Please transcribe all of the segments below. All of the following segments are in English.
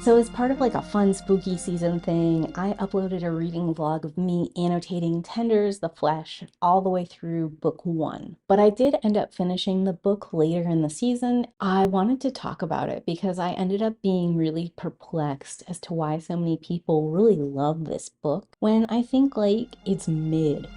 So as part of like a fun spooky season thing, I uploaded a reading vlog of me annotating Tenders the Flesh all the way through book one. But I did end up finishing the book later in the season. I wanted to talk about it because I ended up being really perplexed as to why so many people really love this book when I think like it's mid.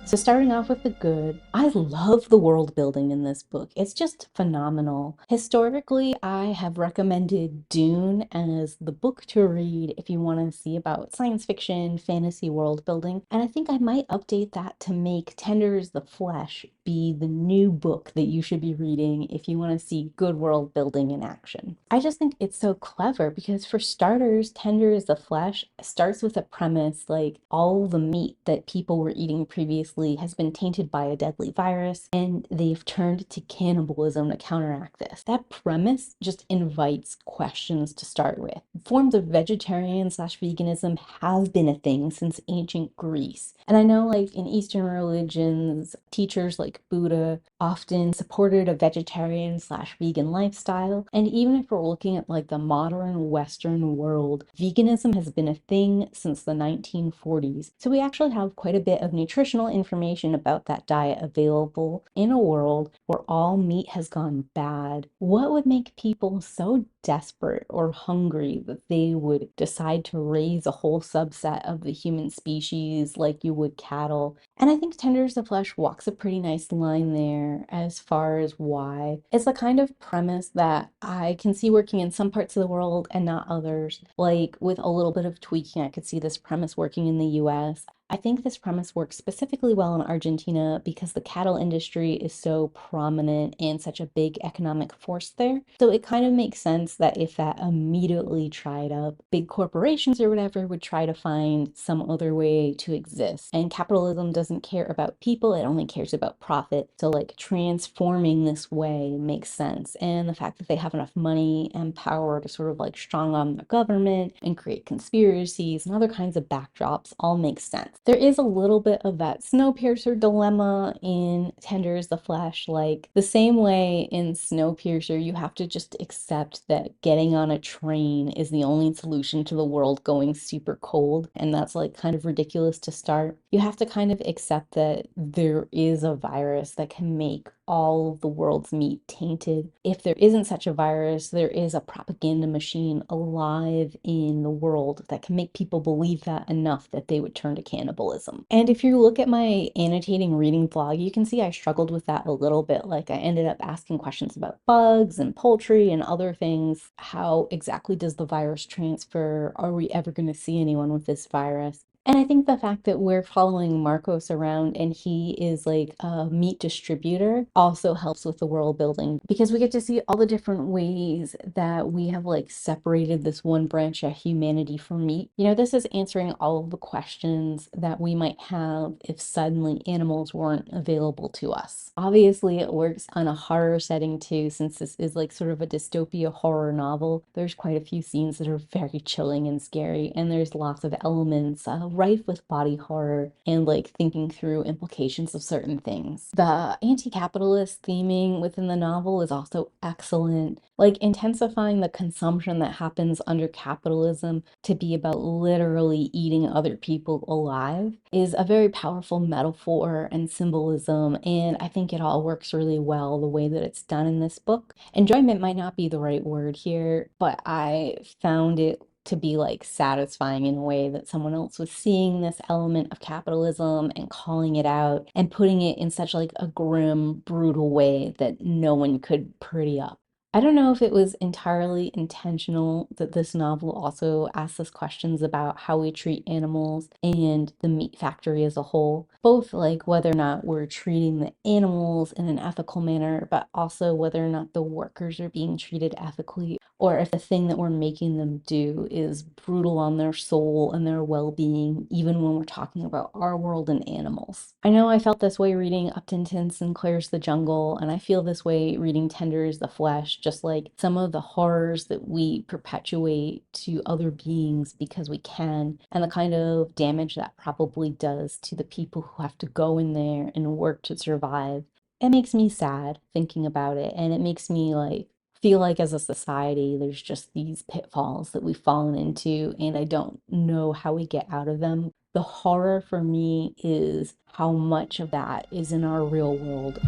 So starting off with the good, I love the world building in this book. It's just phenomenal. Historically, I have recommended Dune as the book to read if you want to see about science fiction, fantasy world building, and I think I might update that to make Tenders the Flesh be the new book that you should be reading if you want to see good world building in action. I just think it's so clever because for starters, Tenders the Flesh starts with a premise like all the meat that people were eating previously has been tainted by a deadly virus, and they've turned to cannibalism to counteract this. That premise just invites questions to start with. Forms of vegetarian slash veganism have been a thing since ancient Greece. And I know like in Eastern religions, teachers like Buddha often supported a vegetarian slash vegan lifestyle. And even if we're looking at like the modern Western world, veganism has been a thing since the 1940s. So we actually have quite a bit of nutritional information about that diet available in a world where all meat has gone bad. What would make people so desperate or hungry that they would decide to raise a whole subset of the human species like you would cattle? And I think Tenders of Flesh walks a pretty nice line there as far as why. It's the kind of premise that I can see working in some parts of the world and not others. Like with a little bit of tweaking, I could see this premise working in the US. I think this premise works specifically well in Argentina because the cattle industry is so prominent and such a big economic force there. So it kind of makes sense that if that immediately tried up, big corporations or whatever would try to find some other way to exist. And capitalism doesn't care about people, it only cares about profit. So like transforming this way makes sense. And the fact that they have enough money and power to sort of like strong arm the government and create conspiracies and other kinds of backdrops all makes sense. There is a little bit of that Snowpiercer dilemma in Tenders the Flesh. Like the same way in Snowpiercer, you have to just accept that getting on a train is the only solution to the world going super cold. And that's like kind of ridiculous to start. You have to kind of accept that there is a virus that can make all of the world's meat tainted. If there isn't such a virus, there is a propaganda machine alive in the world that can make people believe that enough that they would turn to cannibalism. And if you look at my annotating reading vlog, you can see I struggled with that a little bit. Like I ended up asking questions about bugs and poultry and other things. How exactly does the virus transfer? Are we ever going to see anyone with this virus? And I think the fact that we're following Marcos around and he is like a meat distributor also helps with the world building because we get to see all the different ways that we have like separated this one branch of humanity from meat. You know, this is answering all of the questions that we might have if suddenly animals weren't available to us. Obviously, it works on a horror setting too, since this is like sort of a dystopia horror novel. There's quite a few scenes that are very chilling and scary, and there's lots of elements rife with body horror and like thinking through implications of certain things. The anti-capitalist theming within the novel is also excellent, like intensifying the consumption that happens under capitalism to be about literally eating other people alive is a very powerful metaphor and symbolism, and I think it all works really well the way that it's done in this book. Enjoyment might not be the right word here, but I found it to be like satisfying in a way that someone else was seeing this element of capitalism and calling it out and putting it in such like a grim, brutal way that no one could pretty up. I don't know if it was entirely intentional that this novel also asks us questions about how we treat animals and the meat factory as a whole, both like whether or not we're treating the animals in an ethical manner, but also whether or not the workers are being treated ethically, or if the thing that we're making them do is brutal on their soul and their well-being, even when we're talking about our world and animals. I know I felt this way reading Upton Sinclair's The Jungle, and I feel this way reading Tenders the Flesh, just like some of the horrors that we perpetuate to other beings because we can, and the kind of damage that probably does to the people who have to go in there and work to survive. it makes me sad thinking about it, and it makes me like feel like as a society there's just these pitfalls that we've fallen into, and I don't know how we get out of them. The horror for me is how much of that is in our real world.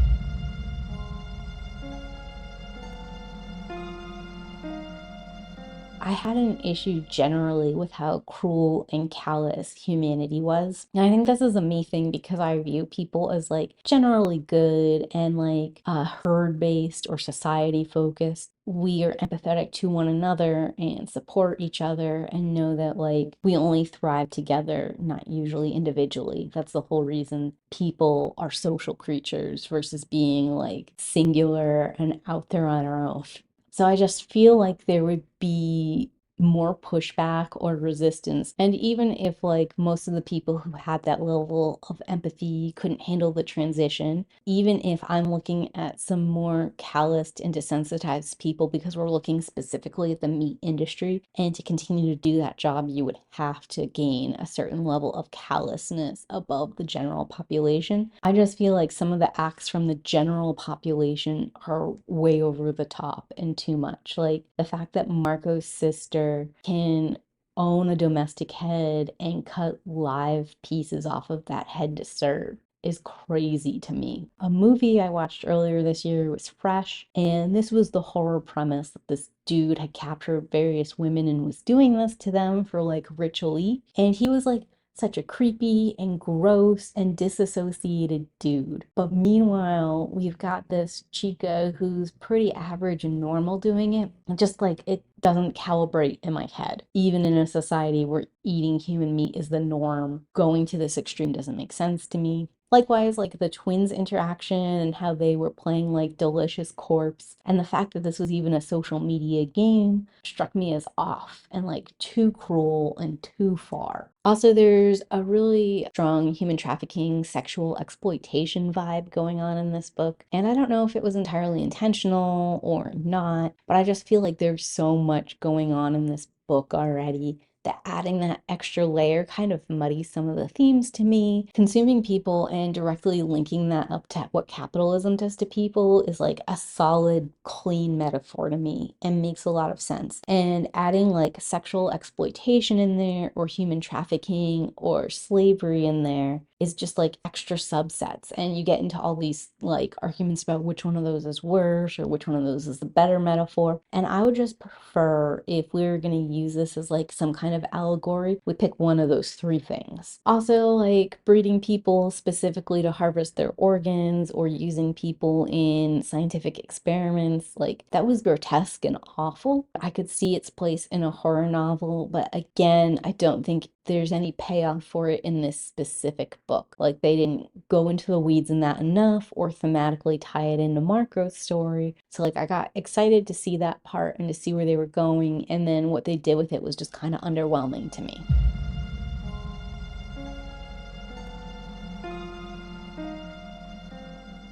I had an issue generally with how cruel and callous humanity was. And I think this is a me thing because I view people as like generally good and like herd-based or society focused. We are empathetic to one another and support each other and know that like we only thrive together, not usually individually. That's the whole reason people are social creatures versus being like singular and out there on our own. So I just feel like there would be more pushback or resistance. And even if like most of the people who had that level of empathy couldn't handle the transition, even if I'm looking at some more calloused and desensitized people because we're looking specifically at the meat industry, and to continue to do that job, you would have to gain a certain level of callousness above the general population. I just feel like some of the acts from the general population are way over the top and too much. Like the fact that Marco's sister can own a domestic head and cut live pieces off of that head to serve is crazy to me. A movie I watched earlier this year was Fresh, and this was the horror premise that this dude had captured various women and was doing this to them for like ritually. And he was like such a creepy and gross and disassociated dude. But meanwhile, we've got this chica who's pretty average and normal doing it. And just like it doesn't calibrate in my head. Even in a society where eating human meat is the norm, going to this extreme doesn't make sense to me. Likewise, like the twins' interaction and how they were playing like Delicious Corpse, and the fact that this was even a social media game struck me as off and like too cruel and too far. Also, there's a really strong human trafficking, sexual exploitation vibe going on in this book. And I don't know if it was entirely intentional or not, but I just feel like there's so much going on in this book already that adding that extra layer kind of muddies some of the themes to me. Consuming people and directly linking that up to what capitalism does to people is like a solid, clean metaphor to me and makes a lot of sense. And adding like sexual exploitation in there or human trafficking or slavery in there is just like extra subsets. And you get into all these like arguments about which one of those is worse or which one of those is the better metaphor. And I would just prefer if we were going to use this as like some kind of allegory, we pick one of those three things. Also, like breeding people specifically to harvest their organs or using people in scientific experiments, like that was grotesque and awful. I could see its place in a horror novel, but again, I don't think there's any payoff for it in this specific book. Like they didn't go into the weeds in that enough or thematically tie it into Marco's story. So like I got excited to see that part and to see where they were going, and then what they did with it was just kind of underwhelming to me.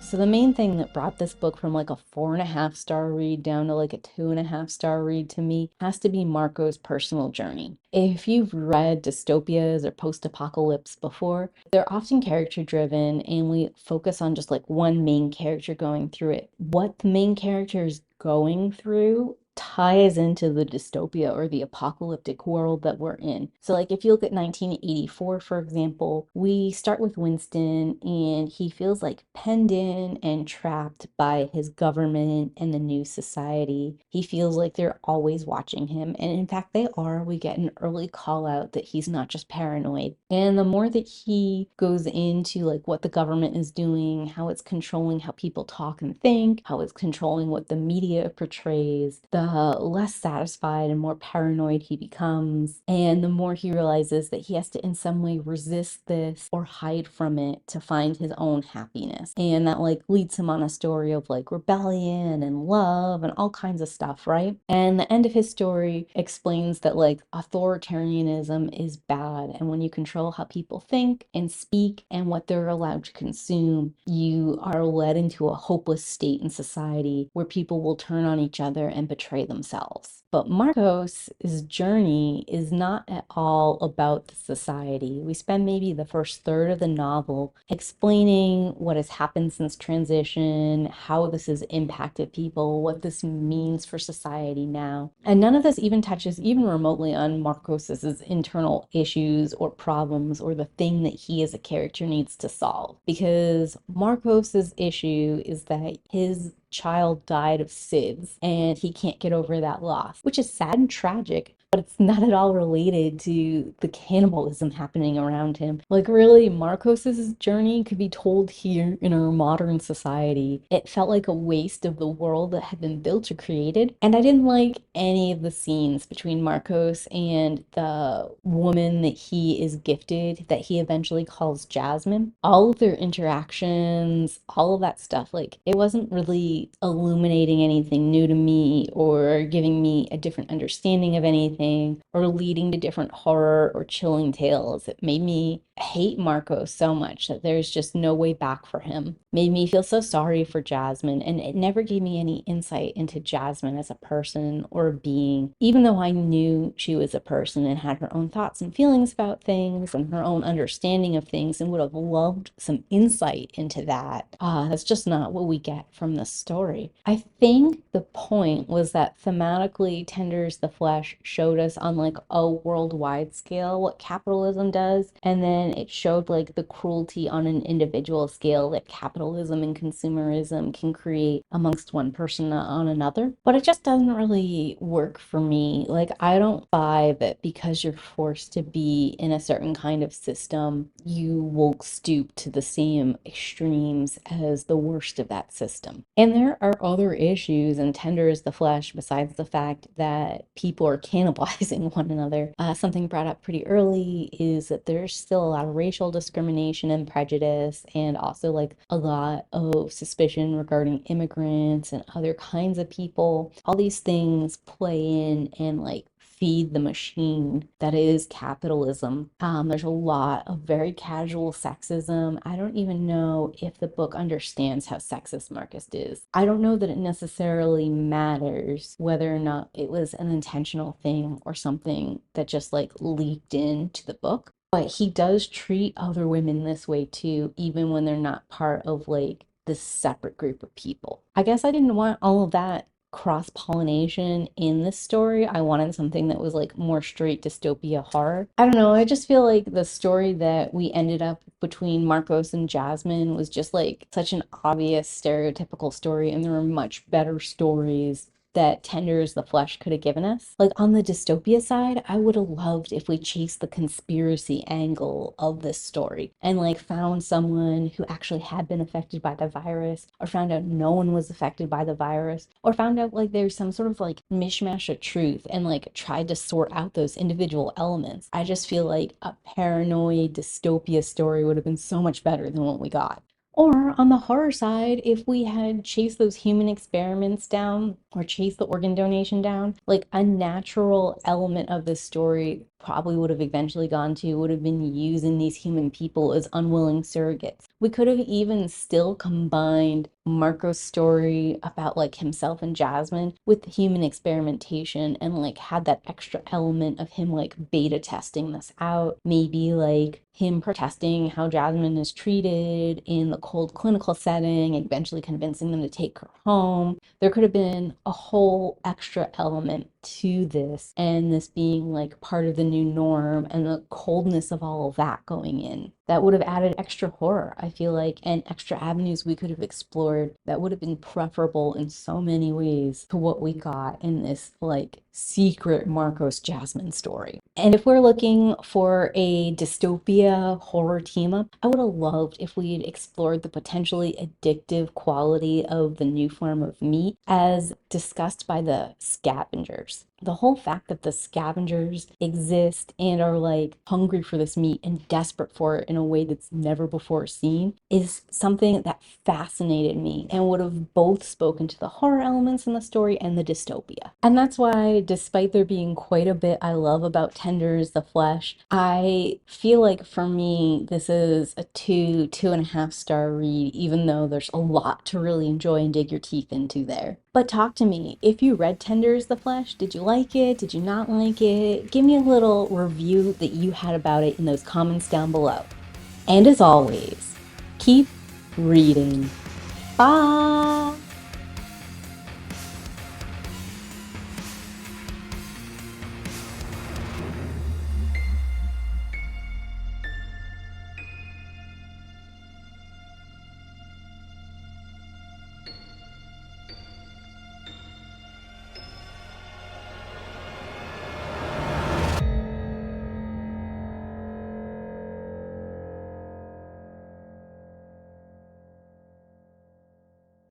So the main thing that brought this book from like a 4.5 star read down to like a 2.5 star read to me has to be Marco's personal journey. If you've read dystopias or post-apocalypse before, they're often character driven and we focus on just like one main character going through it. What the main character is going through ties into the dystopia or the apocalyptic world that we're in. So like if you look at 1984, for example, we start with Winston and he feels like penned in and trapped by his government and the new society. He feels like they're always watching him. And in fact, they are. We get an early call out that he's not just paranoid. And the more that he goes into like what the government is doing, how it's controlling how people talk and think, how it's controlling what the media portrays, the less satisfied and more paranoid he becomes. And the more he realizes that he has to in some way resist this or hide from it to find his own happiness. And that like leads him on a story of like rebellion and love and all kinds of stuff, right? And the end of his story explains that like authoritarianism is bad. And when you control how people think and speak and what they're allowed to consume, you are led into a hopeless state in society where people will turn on each other and betray portray themselves. But Marcos's journey is not at all about the society. We spend maybe the first third of the novel explaining what has happened since transition, how this has impacted people, what this means for society now. And none of this even touches even remotely on Marcos's internal issues or problems or the thing that he as a character needs to solve. Because Marcos's issue is that his child died of SIDS and he can't get over that loss, which is sad and tragic, but it's not at all related to the cannibalism happening around him. Like, really, Marcos's journey could be told here in our modern society. It felt like a waste of the world that had been built or created, and I didn't like any of the scenes between Marcos and the woman that he is gifted, that he eventually calls Jasmine. All of their interactions, all of that stuff, like, it wasn't really illuminating anything new to me or giving me a different understanding of anything or leading to different horror or chilling tales. It made me hate Marco so much that there's just no way back for him. Made me feel so sorry for Jasmine, and it never gave me any insight into Jasmine as a person or a being, even though I knew she was a person and had her own thoughts and feelings about things and her own understanding of things, and would have loved some insight into that. That's just not what we get from the story. I think the point was that thematically Tenders the Flesh showed us on like a worldwide scale what capitalism does, and then it showed like the cruelty on an individual scale that capitalism and consumerism can create amongst one person on another. But it just doesn't really work for me. Like, I don't buy that because you're forced to be in a certain kind of system, you will stoop to the same extremes as the worst of that system. And there are other issues in Tender is the Flesh besides the fact that people are cannibalizing one another. Something brought up pretty early is that there's still a lot of racial discrimination and prejudice, and also like a lot of suspicion regarding immigrants and other kinds of people. All these things play in and like feed the machine that is capitalism. There's a lot of very casual sexism. I don't even know if the book understands how sexist Marcus is. I don't know that it necessarily matters whether or not it was an intentional thing or something that just like leaked into the book. But he does treat other women this way too, even when they're not part of like this separate group of people. I guess I didn't want all of that cross-pollination in this story. I wanted something that was like more straight dystopia horror. I don't know, I just feel like the story that we ended up between Marcos and Jasmine was just like such an obvious stereotypical story, and there were much better stories that Tenders the Flesh could have given us. Like, on the dystopia side, I would have loved if we chased the conspiracy angle of this story and like found someone who actually had been affected by the virus, or found out no one was affected by the virus, or found out like there's some sort of like mishmash of truth and like tried to sort out those individual elements. I just feel like a paranoid dystopia story would have been so much better than what we got. Or on the horror side, if we had chased those human experiments down or chased the organ donation down, like a natural element of this story probably would have eventually gone to would have been using these human people as unwilling surrogates. We could have even still combined Marco's story about like himself and Jasmine with the human experimentation and like had that extra element of him like beta testing this out. Maybe like him protesting how Jasmine is treated in the cold clinical setting, eventually convincing them to take her home. There could have been a whole extra element to this, and this being like part of the new norm and the coldness of all of that going in. That would have added extra horror, I feel like, and extra avenues we could have explored that would have been preferable in so many ways to what we got in this like secret Marcos Jasmine story. And if we're looking for a dystopia horror team up, I would have loved if we had explored the potentially addictive quality of the new form of meat as discussed by the scavengers. The whole fact that the scavengers exist and are like hungry for this meat and desperate for it in a way that's never before seen is something that fascinated me and would have both spoken to the horror elements in the story and the dystopia. And that's why, despite there being quite a bit I love about Tenders the Flesh, I feel like for me this is a 2.5 star read, even though there's a lot to really enjoy and dig your teeth into there. But talk to me. If you read Tender is the Flesh, did you like it? Did you not like it? Give me a little review that you had about it in those comments down below. And as always, keep reading. Bye!